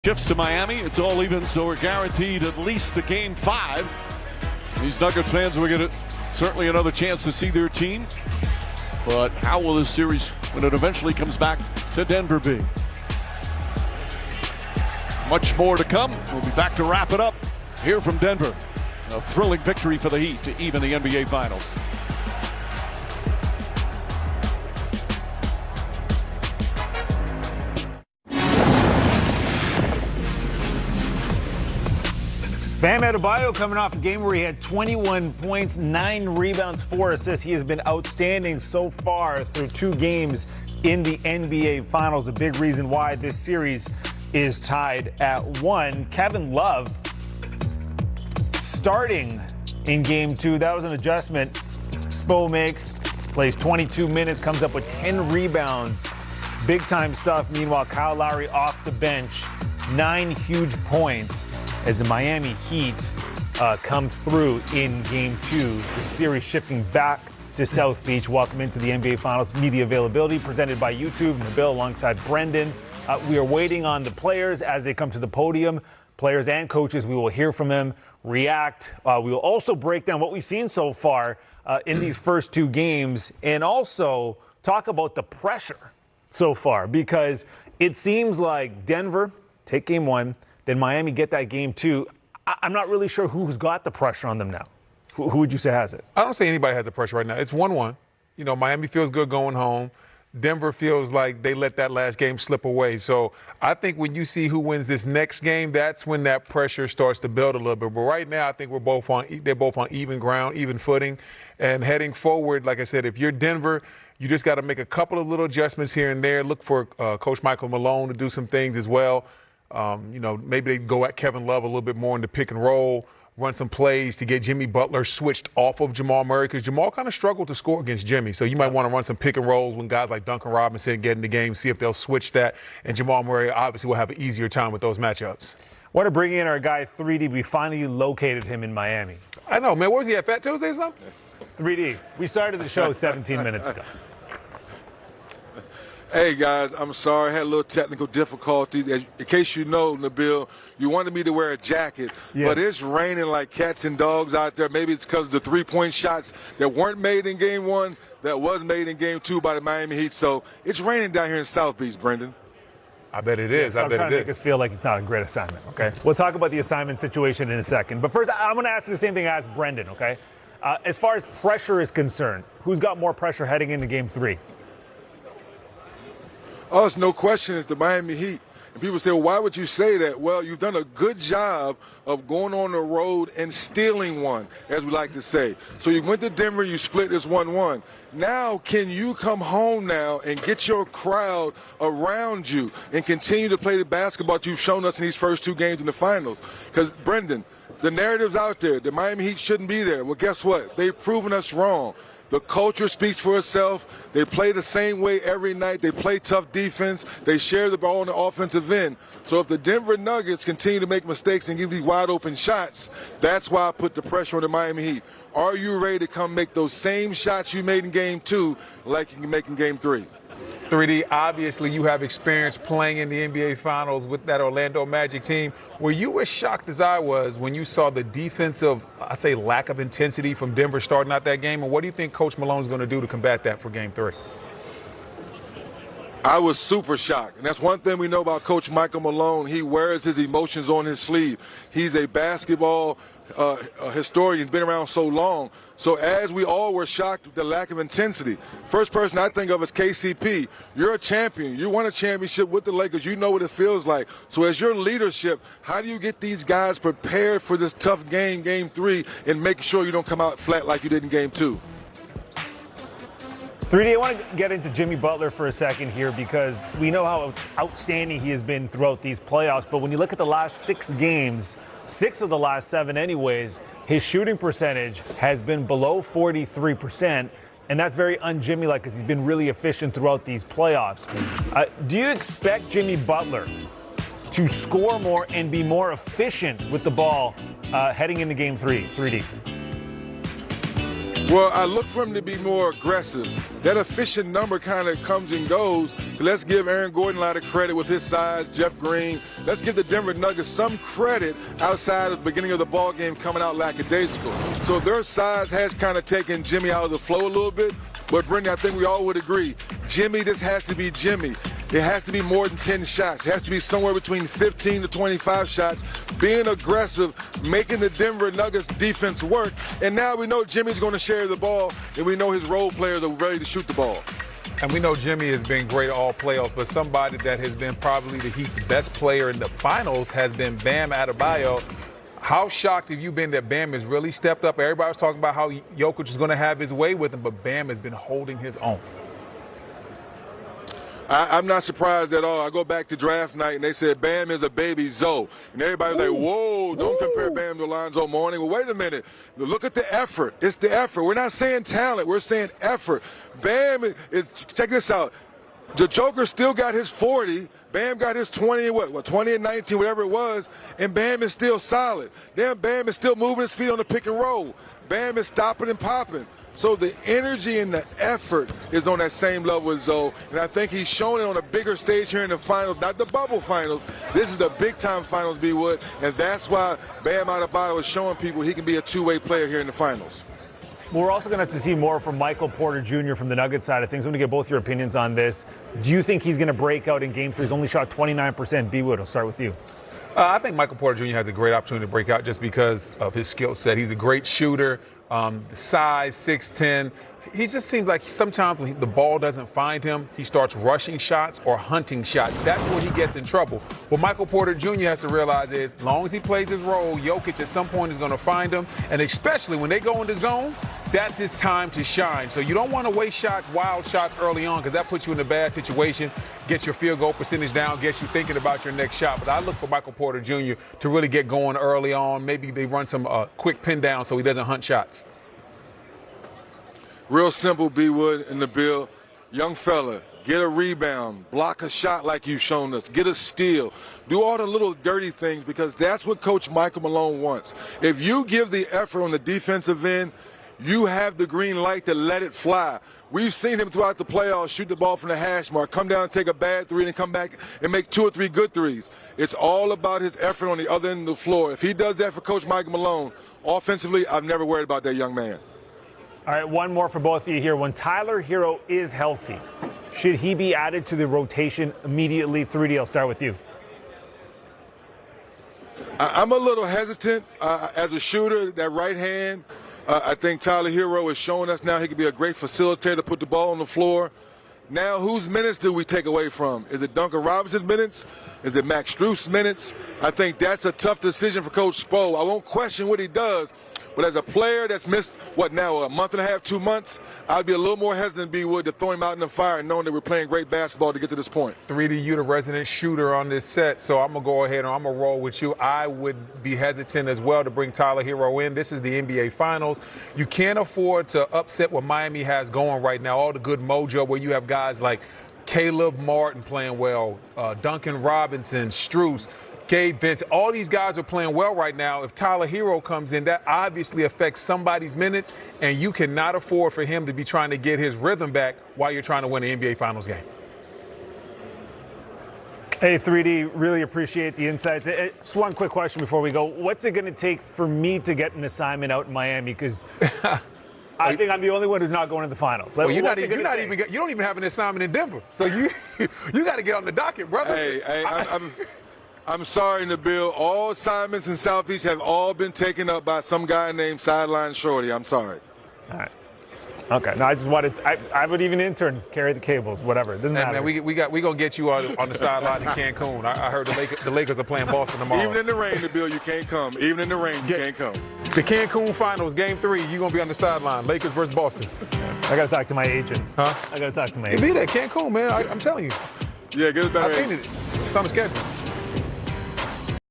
Shifts to Miami. It's all even, so we're guaranteed at least the game 5. These Nuggets fans will get certainly another chance to see their team. But how will this series, when it eventually comes back to Denver, be? Much more to come. We'll be back to wrap it up here from Denver. A thrilling victory for the Heat to even the NBA Finals. Bam Adebayo coming off a game where he had 21 points, 9 rebounds, 4 assists. He has been outstanding so far through 2 games in the NBA Finals. A big reason why this series is tied at 1. Kevin Love starting in game 2. That was an adjustment. Spo makes, plays 22 minutes, comes up with 10 rebounds. Big time stuff. Meanwhile, Kyle Lowry off the bench. 9 huge points as the Miami Heat come through in Game 2. The series shifting back to South Beach. Welcome into the NBA Finals media availability presented by YouTube. Nabil alongside Brendan. We are waiting on the players as they come to the podium. Players and coaches, we will hear from them, react. We will also break down what we've seen so far in these first 2 games and also talk about the pressure so far, because it seems like Denver take game 1, then Miami get that game 2. I'm not really sure who's got the pressure on them now. Who would you say has it? I don't say anybody has the pressure right now. It's 1-1. You know, Miami feels good going home. Denver feels like they let that last game slip away. So I think when you see who wins this next game, that's when that pressure starts to build a little bit. But right now, I think they're both on even ground, even footing. And heading forward, like I said, if you're Denver, you just got to make a couple of little adjustments here and there. Look for Coach Michael Malone to do some things as well. Maybe they go at Kevin Love a little bit more in the pick and roll, run some plays to get Jimmy Butler switched off of Jamal Murray, because Jamal kind of struggled to score against Jimmy. So you might want to run some pick and rolls when guys like Duncan Robinson get in the game, see if they'll switch that. And Jamal Murray obviously will have an easier time with those matchups. Want to bring in our guy 3D. We finally located him in Miami. I know, man. Where was he at, Fat Tuesday or something? 3D. We started the show 17 minutes ago. Hey, guys, I'm sorry. I had a little technical difficulties. In case you know, Nabil, you wanted me to wear a jacket, but it's raining like cats and dogs out there. Maybe it's because of the three-point shots that weren't made in Game 1 that was made in Game 2 by the Miami Heat. So it's raining down here in South Beach, Brendan. I bet it is. So I'm trying to make us feel like it's not a great assignment, okay? We'll talk about the assignment situation in a second. But first, I'm going to ask you the same thing I asked Brendan, okay? As far as pressure is concerned, who's got more pressure heading into Game 3? Oh, it's no question. It's the Miami Heat. And people say, well, why would you say that? Well, you've done a good job of going on the road and stealing one, as we like to say. So you went to Denver, you split this 1-1. Now, can you come home now and get your crowd around you and continue to play the basketball you've shown us in these first 2 games in the finals? Because, Brendan, the narrative's out there. The Miami Heat shouldn't be there. Well, guess what? They've proven us wrong. The culture speaks for itself. They play the same way every night. They play tough defense. They share the ball on the offensive end. So if the Denver Nuggets continue to make mistakes and give these wide open shots, that's why I put the pressure on the Miami Heat. Are you ready to come make those same shots you made in Game 2 like you can make in Game 3? 3D, obviously you have experience playing in the NBA Finals with that Orlando Magic team. Were you as shocked as I was when you saw the defensive, I say, lack of intensity from Denver starting out that game? And what do you think Coach Malone's going to do to combat that for Game 3? I was super shocked. And that's one thing we know about Coach Michael Malone. He wears his emotions on his sleeve. He's a basketball historian. He's been around so long. So as we all were shocked at the lack of intensity, first person I think of is KCP. You're a champion. You won a championship with the Lakers. You know what it feels like. So as your leadership, how do you get these guys prepared for this tough game, Game 3, and make sure you don't come out flat like you did in Game 2? 3D, I want to get into Jimmy Butler for a second here, because we know how outstanding he has been throughout these playoffs. But when you look at the last 6 games, 6 of the last 7 anyways, his shooting percentage has been below 43%, and that's very un-Jimmy-like because he's been really efficient throughout these playoffs. Do you expect Jimmy Butler to score more and be more efficient with the ball heading into Game 3, 3D? Well, I look for him to be more aggressive. That efficient number kind of comes and goes. Let's give Aaron Gordon a lot of credit with his size, Jeff Green. Let's give the Denver Nuggets some credit outside of the beginning of the ball game coming out lackadaisical. So their size has kind of taken Jimmy out of the flow a little bit. But, Brendan, I think we all would agree, Jimmy, this has to be Jimmy. It has to be more than 10 shots. It has to be somewhere between 15 to 25 shots, being aggressive, making the Denver Nuggets defense work. And now we know Jimmy's going to share the ball, and we know his role players are ready to shoot the ball. And we know Jimmy has been great all playoffs, but somebody that has been probably the Heat's best player in the finals has been Bam Adebayo. How shocked have you been that Bam has really stepped up? Everybody was talking about how Jokic is going to have his way with him, but Bam has been holding his own. I'm not surprised at all. I go back to draft night, and they said Bam is a baby Zoe. And everybody was like, whoa, don't compare Bam to Alonzo Mourning. Well, wait a minute. Look at the effort. It's the effort. We're not saying talent. We're saying effort. Bam is check this out. The Joker still got his 40. Bam got his 20 and 20 and 19, whatever it was, and Bam is still solid. Then Bam is still moving his feet on the pick and roll. Bam is stopping and popping. So the energy and the effort is on that same level as Zoe, and I think he's shown it on a bigger stage here in the finals, not the bubble finals. This is the big-time finals, B. Wood, and that's why Bam Adebayo is showing people he can be a two-way player here in the finals. We're also going to have to see more from Michael Porter Jr. from the Nuggets side of things. I'm going to get both your opinions on this. Do you think he's going to break out in Game 3? He's only shot 29%. B. Wood, I'll start with you. I think Michael Porter Jr. has a great opportunity to break out just because of his skill set. He's a great shooter, the size, 6'10". He just seems like sometimes when the ball doesn't find him, he starts rushing shots or hunting shots. That's when he gets in trouble. What Michael Porter Jr. has to realize is as long as he plays his role, Jokic at some point is going to find him. And especially when they go into zone, that's his time to shine. So you don't want to waste shots, wild shots early on, because that puts you in a bad situation, gets your field goal percentage down, gets you thinking about your next shot. But I look for Michael Porter Jr. to really get going early on. Maybe they run some quick pin down so he doesn't hunt shots. Real simple, B. Wood in the bill. Young fella, get a rebound, block a shot like you've shown us, get a steal. Do all the little dirty things because that's what Coach Michael Malone wants. If you give the effort on the defensive end, you have the green light to let it fly. We've seen him throughout the playoffs shoot the ball from the hash mark, come down and take a bad three, and then come back and make 2 or 3 good threes. It's all about his effort on the other end of the floor. If he does that for Coach Michael Malone, offensively, I've never worried about that young man. All right, one more for both of you here. When Tyler Hero is healthy, should he be added to the rotation immediately? 3D, I'll start with you. I'm a little hesitant as a shooter, that right hand. I think Tyler Hero is showing us now he can be a great facilitator, put the ball on the floor. Now, whose minutes do we take away from? Is it Duncan Robinson's minutes? Is it Max Strus's minutes? I think that's a tough decision for Coach Spo. I won't question what he does, but as a player that's missed, a month and a half, 2 months, I'd be a little more hesitant, B. Wood, to throw him out in the fire knowing that we're playing great basketball to get to this point. 3D, you the resident shooter on this set, so I'm going to go ahead and I'm going to roll with you. I would be hesitant as well to bring Tyler Hero in. This is the NBA Finals. You can't afford to upset what Miami has going right now, all the good mojo where you have guys like Caleb Martin playing well, Duncan Robinson, Strus, Gabe Vince, all these guys are playing well right now. If Tyler Hero comes in, that obviously affects somebody's minutes, and you cannot afford for him to be trying to get his rhythm back while you're trying to win an NBA Finals game. Hey, 3D, really appreciate the insights. Just one quick question before we go. What's it going to take for me to get an assignment out in Miami? Because I think I'm the only one who's not going to the finals. Well, you don't even have an assignment in Denver, so you got to get on the docket, brother. Hey, I'm sorry, Nabil. All assignments in South Beach have all been taken up by some guy named Sideline Shorty. I'm sorry. All right. Okay. No, I just wanted I would even intern, carry the cables, whatever. It doesn't matter. Man, we gonna get you on the sideline in Cancun. I heard the Lakers are playing Boston tomorrow. Even in the rain, Nabil, you can't come. Even in the rain, you can't come. The Cancun Finals, Game 3, you're gonna be on the sideline. Lakers versus Boston. I gotta talk to my agent. Huh? I gotta talk to my You agent. be there, Cancun, man. I'm telling you. Yeah, get it back. I've seen it. It's on the schedule.